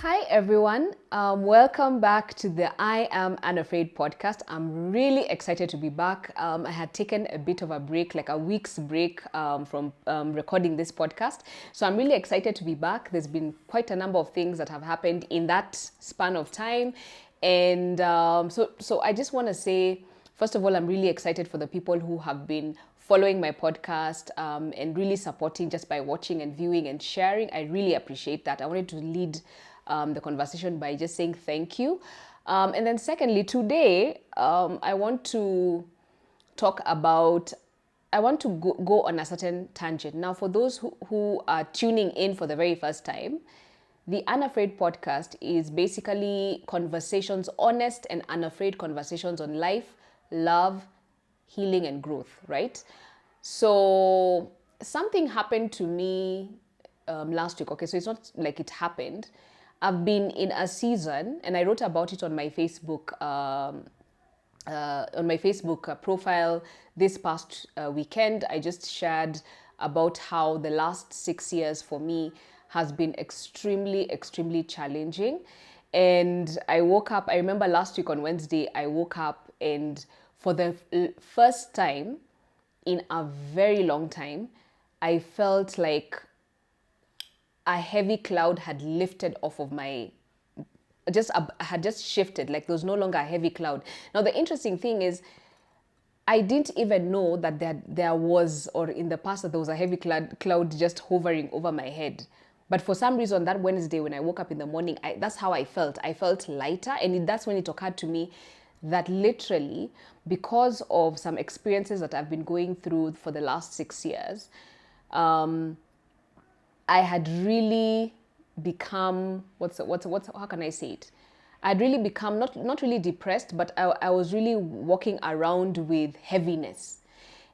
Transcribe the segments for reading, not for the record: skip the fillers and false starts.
Hi everyone, welcome back to the I Am Unafraid podcast. I'm really excited to be back. I had taken a bit of a break, like a week's break from recording this podcast. So I'm really excited to be back. There's been quite a number of things that have happened in that span of time. And so I just want to say, first of all, I'm really excited for the people who have been following my podcast and really supporting just by watching and viewing and sharing. I really appreciate that. I wanted to lead the conversation by just saying thank you. And then secondly, today, I want to talk about, I want to go on a certain tangent. Now, for those who are tuning in for the very first time, the Unafraid podcast is basically conversations, honest and unafraid conversations on life, love, healing, and growth, right? So something happened to me last week. Okay, so it's not like it happened. I've been in a season, and I wrote about it on my Facebook profile this past weekend. I just shared about how the last 6 years for me has been extremely challenging. And I woke up, I remember last week on Wednesday, I woke up and for the first time in a very long time, I felt like a heavy cloud had lifted off of my had just shifted, like there was no longer a heavy cloud. Now the interesting thing is I didn't even know that there was, or in the past that there was a heavy cloud just hovering over my head. But for some reason that Wednesday when I woke up in the morning, that's how I felt. I felt lighter, and that's when it occurred to me that literally because of some experiences that I've been going through for the last 6 years, I had really become how can I say it? I'd really become not really depressed, but I was really walking around with heaviness.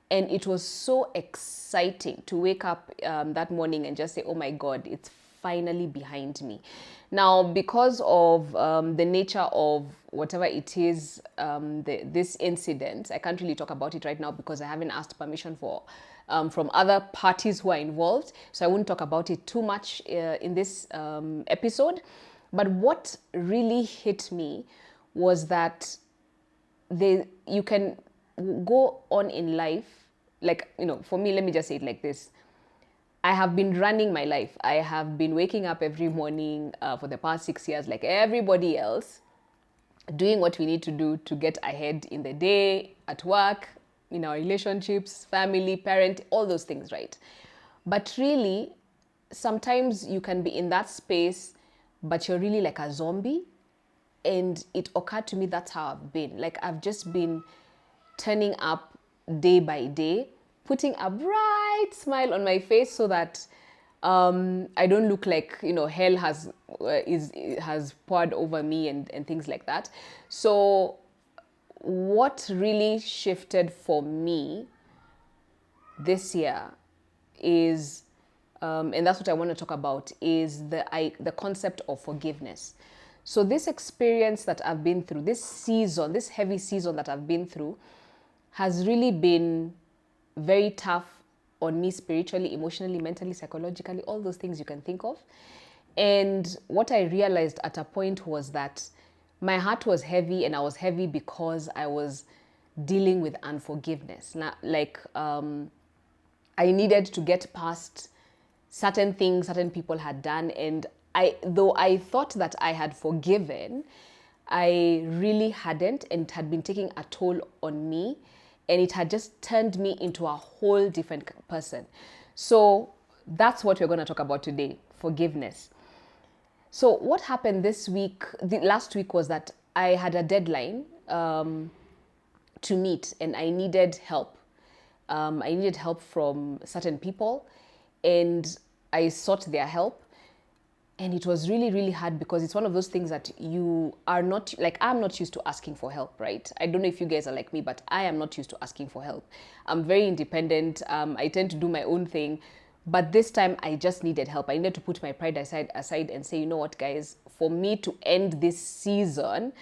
And it was so exciting to wake up that morning and just say, oh my God, it's finally behind me. Now, because of the nature of whatever it is, this incident, I can't really talk about it right now because I haven't asked permission from other parties who are involved. So I won't talk about it too much in this episode. But what really hit me was that you can go on in life, like, for me, let me just say it like this. I have been running my life. I have been waking up every morning for the past 6 years, like everybody else, doing what we need to do to get ahead in the day, at work, in our relationships, family, parent, all those things, right? But really, sometimes you can be in that space, but you're really like a zombie. And it occurred to me that's how I've been. Like, I've just been turning up day by day, putting a bright smile on my face so that I don't look like hell has poured over me and things like that. So what really shifted for me this year is, and that's what I want to talk about, is the concept of forgiveness. So this experience that I've been through, this heavy season that I've been through, has really been very tough on me spiritually, emotionally, mentally, psychologically, all those things you can think of. And what I realized at a point was that my heart was heavy, and I was heavy because I was dealing with unforgiveness. Now, like, I needed to get past certain things certain people had done, and though I thought that I had forgiven, I really hadn't, and it had been taking a toll on me, and it had just turned me into a whole different person. So that's what we're going to talk about today, forgiveness. So what happened last week was that I had a deadline to meet, and I needed help. I needed help from certain people, and I sought their help. And it was really hard because it's one of those things that you are not, like, I'm not used to asking for help, right? I don't know if you guys are like me, but I am not used to asking for help. I'm very independent. I tend to do my own thing. But this time I just needed help. I needed to put my pride aside and say, you know what, guys, for me to end this season,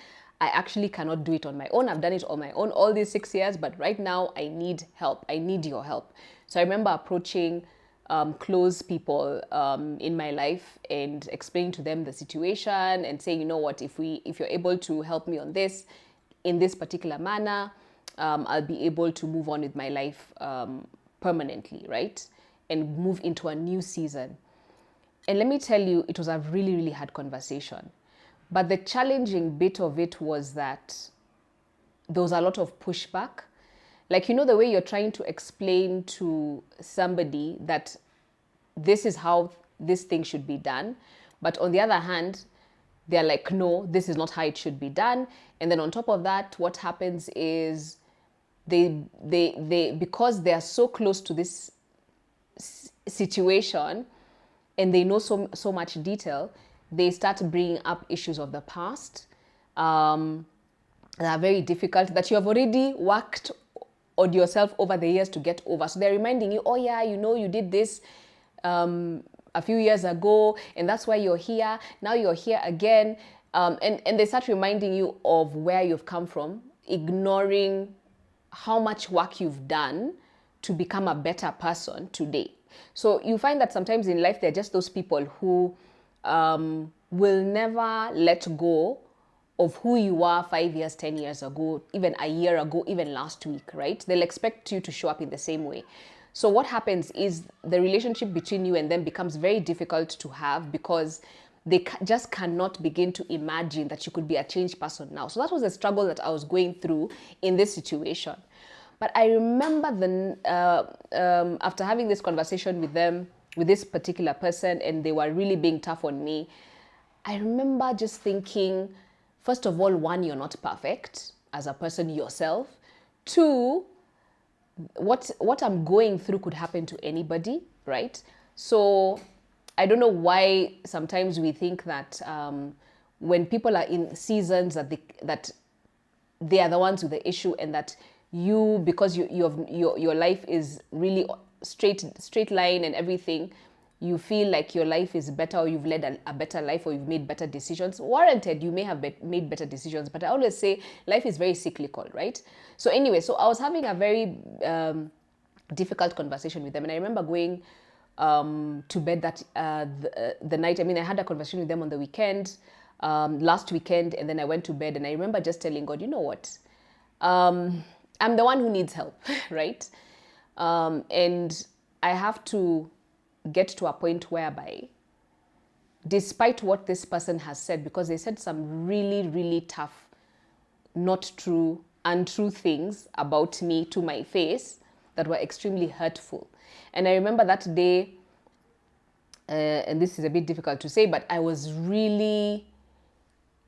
I actually cannot do it on my own. I've done it on my own all these 6 years, but right now I need help. I need your help. So I remember approaching close people in my life and explaining to them the situation and saying, you know what, if you're able to help me on this in this particular manner, I'll be able to move on with my life permanently, right? And move into a new season. And let me tell you, it was a really, really hard conversation. But the challenging bit of it was that there was a lot of pushback. Like, you know, the way you're trying to explain to somebody that this is how this thing should be done. But on the other hand, they're like, no, this is not how it should be done. And then on top of that, what happens is they because they are so close to this situation and they know so much detail, they start bringing up issues of the past that are very difficult, that you have already worked on yourself over the years to get over. So they're reminding you, oh yeah, you know, you did this a few years ago, and that's why you're here. Now you're here again. And they start reminding you of where you've come from, ignoring how much work you've done to become a better person today. So you find that sometimes in life, they're just those people who will never let go of who you were 5 years, 10 years ago, even a year ago, even last week, right? They'll expect you to show up in the same way. So what happens is the relationship between you and them becomes very difficult to have because they just cannot begin to imagine that you could be a changed person now. So that was a struggle that I was going through in this situation. But I remember after having this conversation with them, with this particular person, and they were really being tough on me, I remember just thinking, first of all, one, you're not perfect as a person yourself. Two, what I'm going through could happen to anybody, right? So I don't know why sometimes we think that when people are in seasons that they are the ones with the issue, and that you, because your life is really straight line and everything, you feel like your life is better, or you've led a better life, or you've made better decisions. Warranted, you may have made better decisions, but I always say life is very cyclical, right? So anyway, so I was having a very difficult conversation with them, and I remember going to bed that the night. I mean, I had a conversation with them on the weekend, last weekend, and then I went to bed, and I remember just telling God, you know what? I'm the one who needs help, right? And I have to get to a point whereby, despite what this person has said, because they said some really, really tough, not true, untrue things about me to my face that were extremely hurtful. And I remember that day, and this is a bit difficult to say, but I was really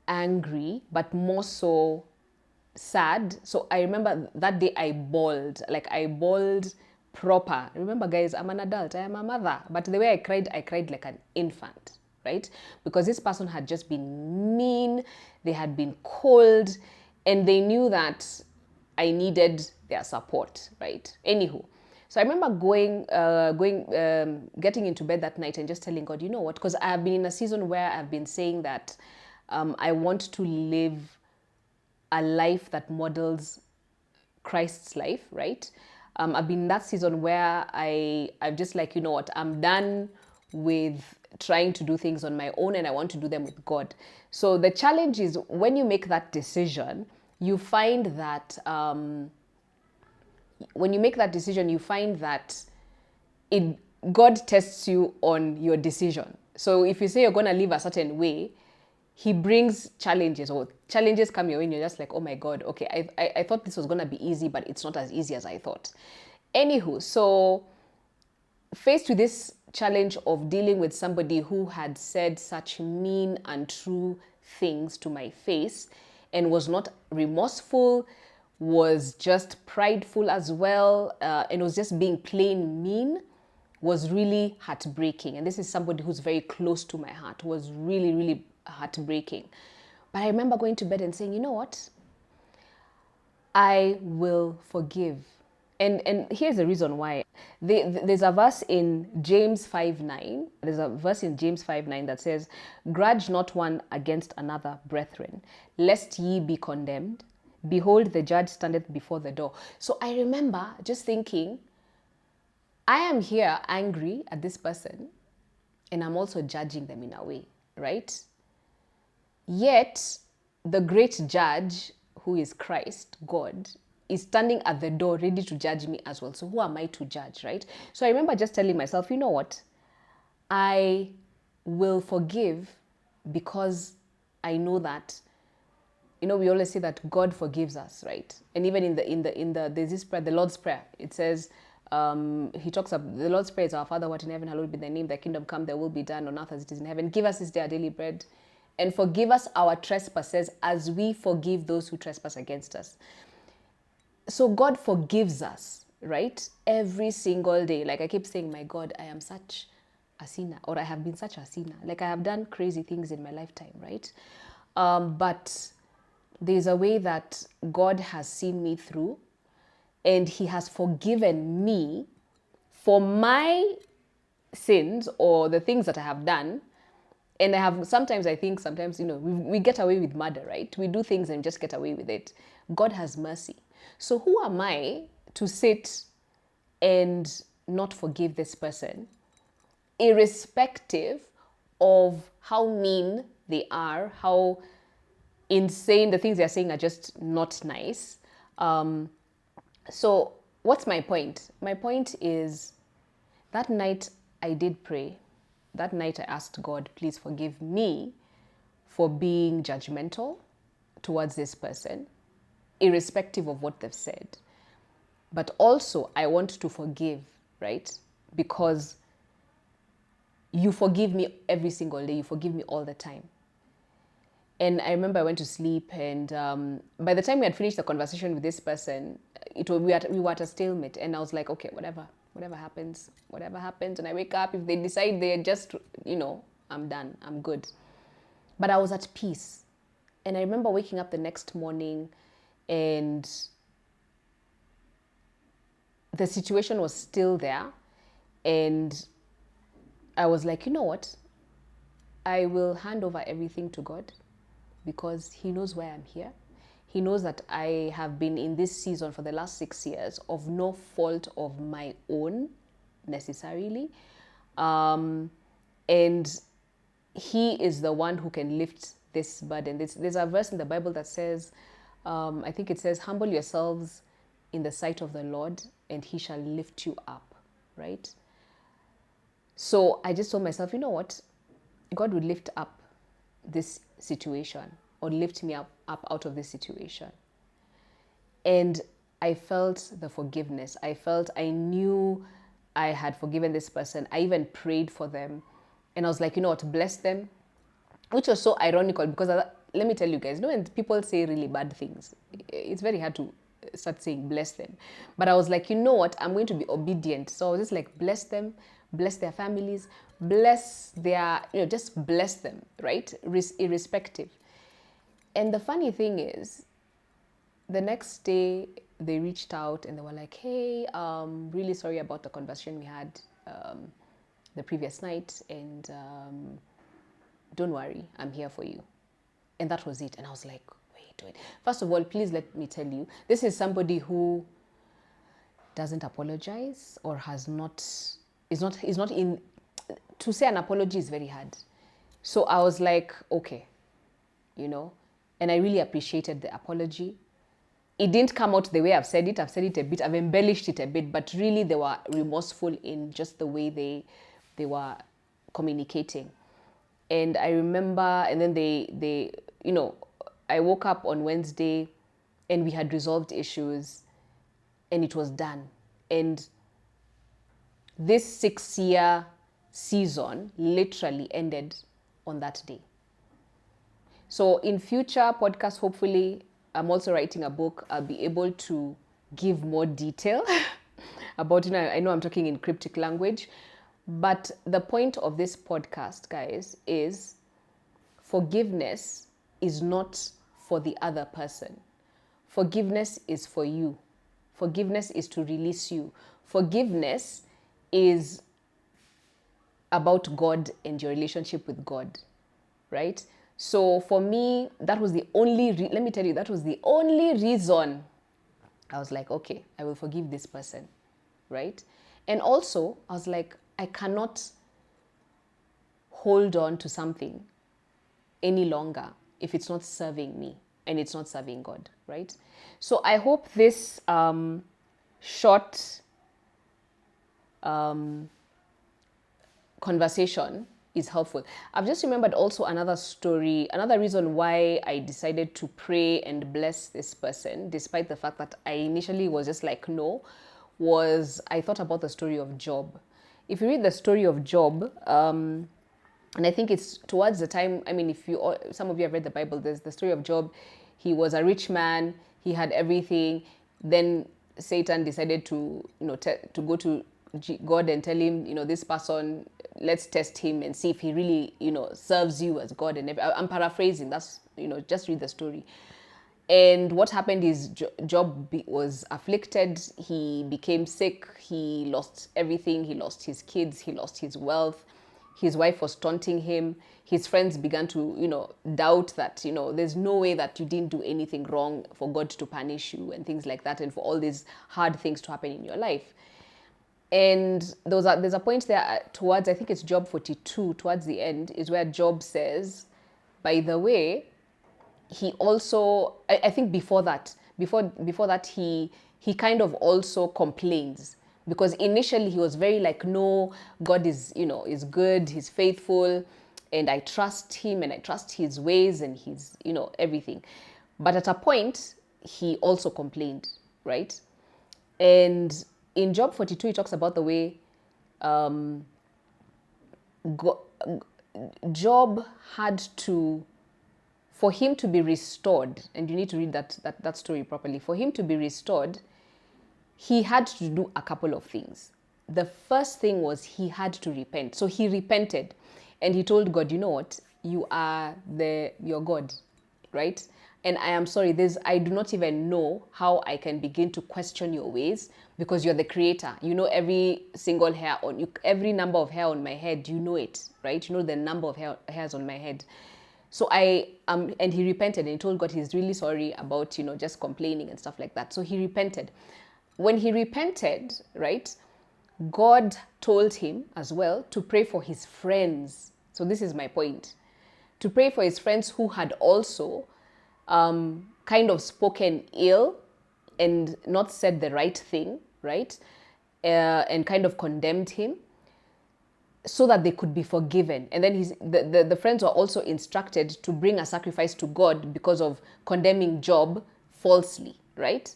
angry, but more so sad. So I remember that day I bawled, like I bawled proper. Remember, guys, I'm an adult, I am a mother, but the way I cried like an infant, right? Because this person had just been mean, they had been cold, and they knew that I needed their support, right? Anywho, so I remember getting into bed that night and just telling God, you know what? Because I have been in a season where I've been saying that I want to live a life that models Christ's life, right? I've been in that season where I'm just like, you know what, I'm done with trying to do things on my own, and I want to do them with God. So the challenge is, when you make that decision, you find that God tests you on your decision. So if you say you're going to live a certain way, he brings challenges, or challenges come your way, and you're just like, oh my God, okay, I thought this was going to be easy, but it's not as easy as I thought. Anywho, so faced with this challenge of dealing with somebody who had said such mean and true things to my face and was not remorseful, was just prideful as well, and was just being plain mean, was really heartbreaking. And this is somebody who's very close to my heart, was really, really heartbreaking. But I remember going to bed and saying, you know what? I will forgive. And here's the reason why. There's a verse in James 5:9. There's a verse in James 5:9 that says, grudge not one against another, brethren, lest ye be condemned. Behold, the judge standeth before the door. So I remember just thinking, I am here angry at this person, and I'm also judging them in a way, right? Yet, the great judge, who is Christ, God, is standing at the door ready to judge me as well. So who am I to judge, right? So I remember just telling myself, you know what? I will forgive because I know that, we always say that God forgives us, right? And even in the there's this prayer, the Lord's Prayer. It says, he talks about the Lord's Prayer is, our Father, what in heaven, hallowed be thy name, thy kingdom come, thy will be done on earth as it is in heaven. Give us this day our daily bread, and forgive us our trespasses as we forgive those who trespass against us. So God forgives us, right? Every single day. Like I keep saying, my God, I am such a sinner, or I have been such a sinner. Like I have done crazy things in my lifetime, right? But there's a way that God has seen me through, and he has forgiven me for my sins or the things that I have done. And I think sometimes, we get away with murder, right? We do things and just get away with it. God has mercy. So who am I to sit and not forgive this person, irrespective of how mean they are, how insane the things they're saying are just not nice. So what's my point? My point is, that night I did pray. That night I asked God, please forgive me for being judgmental towards this person, irrespective of what they've said. But also, I want to forgive, right? Because you forgive me every single day. You forgive me all the time. And I remember I went to sleep, and by the time we had finished the conversation with this person, we were at a stalemate. And I was like, okay, whatever happens. And I wake up, if they decide they're just, I'm done, I'm good. But I was at peace. And I remember waking up the next morning, and the situation was still there. And I was like, you know what? I will hand over everything to God, because he knows why I'm here. He knows that I have been in this season for the last 6 years of no fault of my own necessarily. And he is the one who can lift this burden. There's a verse in the Bible that says, I think it says, humble yourselves in the sight of the Lord and he shall lift you up, right? So I just told myself, you know what? God would lift up this situation, or lift me up out of this situation. And I felt the forgiveness. I knew I had forgiven this person. I even prayed for them. And I was like, you know what, bless them. Which was so ironical, because let me tell you guys, when people say really bad things, it's very hard to start saying bless them. But I was like, you know what, I'm going to be obedient. So I was just like, bless them, bless their families, bless their, just bless them, right? Irrespective. And the funny thing is, the next day they reached out and they were like, hey, really sorry about the conversation we had the previous night, and don't worry, I'm here for you. And that was it. And I was like, wait. First of all, please let me tell you, this is somebody who doesn't apologize, or is not in, to say an apology is very hard. So I was like, okay, and I really appreciated the apology. It didn't come out the way I've said it. I've said it a bit, I've embellished it a bit, but really they were remorseful in just the way they were communicating. And I remember, and then they I woke up on Wednesday and we had resolved issues and it was done. And this 6-year season literally ended on that day. So in future podcasts, hopefully, I'm also writing a book. I'll be able to give more detail about, I know I'm talking in cryptic language, but the point of this podcast, guys, is forgiveness is not for the other person. Forgiveness is for you. Forgiveness is to release you. Forgiveness is about God and your relationship with God, right? So for me, that was the only, let me tell you, that was the only reason I was like, okay, I will forgive this person, right? And also, I was like, I cannot hold on to something any longer if it's not serving me and it's not serving God, right? So I hope this short conversation is helpful. I've just remembered also another story, another reason why I decided to pray and bless this person, despite the fact that I initially was just like, no, was I thought about the story of Job. If you read the story of Job, and I think it's towards the time, I mean, some of you have read the Bible, there's the story of Job. He was a rich man, he had everything. Then Satan decided to, to go to God and tell him, this person, let's test him and see if he really, serves you as God. And I'm paraphrasing, that's, just read the story. And what happened is Job was afflicted. He became sick. He lost everything. He lost his kids. He lost his wealth. His wife was taunting him. His friends began to, doubt that, there's no way that you didn't do anything wrong for God to punish you and things like that, and for all these hard things to happen in your life. And there's a point there towards, I think it's Job 42, towards the end, is where Job says, by the way, he also, I think before that, he kind of also complains, because initially he was very like, no, God is, is good, he's faithful, and I trust him and I trust his ways and his, everything. But at a point, he also complained, right? And in Job 42, he talks about the way Job had to, for him to be restored, and you need to read that story properly, for him to be restored, he had to do a couple of things. The first thing was he had to repent. So he repented and he told God, you know what, you are your God, right? And I am sorry, I do not even know how I can begin to question your ways, because you're the creator. You know every single hair on you, every number of hair on my head, you know it, right? You know the number of hairs on my head. So and he repented and he told God he's really sorry about, just complaining and stuff like that. So he repented. When he repented, right, God told him as well to pray for his friends. So this is my point. To pray for his friends who had also kind of spoken ill and not said the right thing, right? And kind of condemned him, so that they could be forgiven. And then the friends were also instructed to bring a sacrifice to God because of condemning Job falsely, right?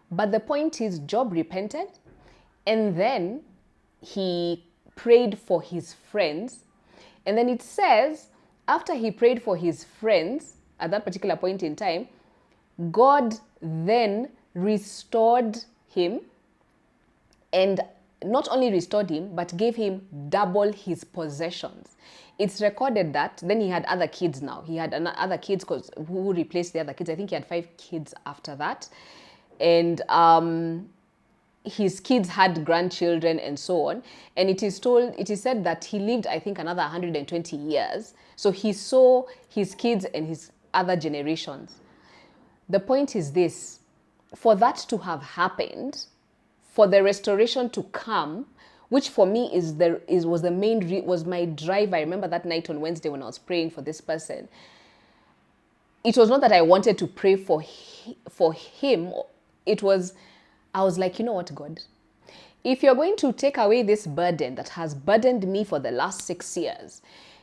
But the point is, Job repented, and then he prayed for his friends. And then it says, after he prayed for his friends, at that particular point in time, God then restored him, and not only restored him, but gave him double his possessions. It's recorded that then he had other kids now. He had other kids who replaced the other kids. I think he had 5 kids after that. And his kids had grandchildren and so on. And it is said that he lived, I think, another 120 years. So he saw his kids and his other generations. The point is this: for that to have happened, for the restoration to come, which for me was my drive. I remember that night on Wednesday when I was praying for this person. It was not that I wanted to pray for him. I was like, you know what, God, if you're going to take away this burden that has burdened me for the last 6 years,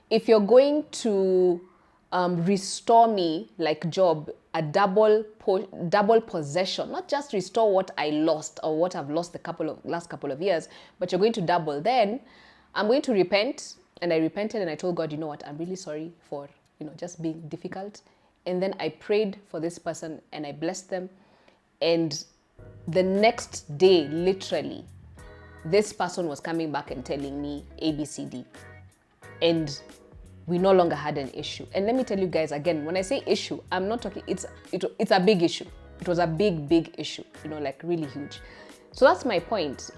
if you're going to restore me like Job, a double possession, not just restore what I lost or what I've lost the last couple of years, but you're going to double, then I'm going to repent. And I repented and I told God, you know what, I'm really sorry for, just being difficult. And then I prayed for this person and I blessed them. And the next day, literally, this person was coming back and telling me ABCD. And we no longer had an issue. And let me tell you guys again, when I say issue, I'm not talking, it's a big issue. It was a big issue, like really huge. So that's my point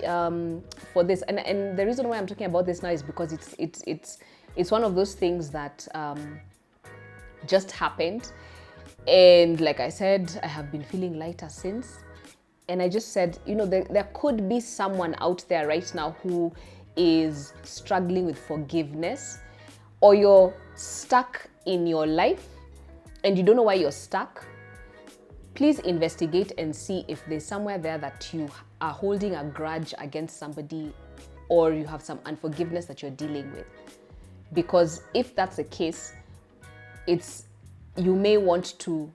for this. And the reason why I'm talking about this now is because it's one of those things that just happened. And like I said, I have been feeling lighter since. And I just said, there could be someone out there right now who is struggling with forgiveness, or you're stuck in your life and you don't know why you're stuck. Please investigate and see if there's somewhere there that you are holding a grudge against somebody, or you have some unforgiveness that you're dealing with. Because if that's the case, you may want to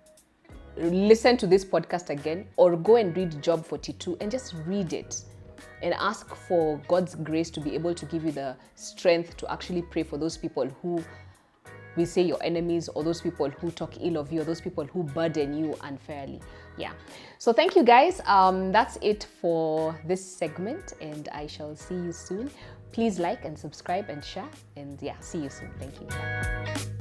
listen to this podcast again, or go and read Job 42 and just read it and ask for God's grace to be able to give you the strength to actually pray for those people who we say your enemies, or those people who talk ill of you, or those people who burden you unfairly. Yeah. So thank you guys. That's it for this segment, and I shall see you soon. Please like and subscribe and share, and yeah, see you soon. Thank you. Bye.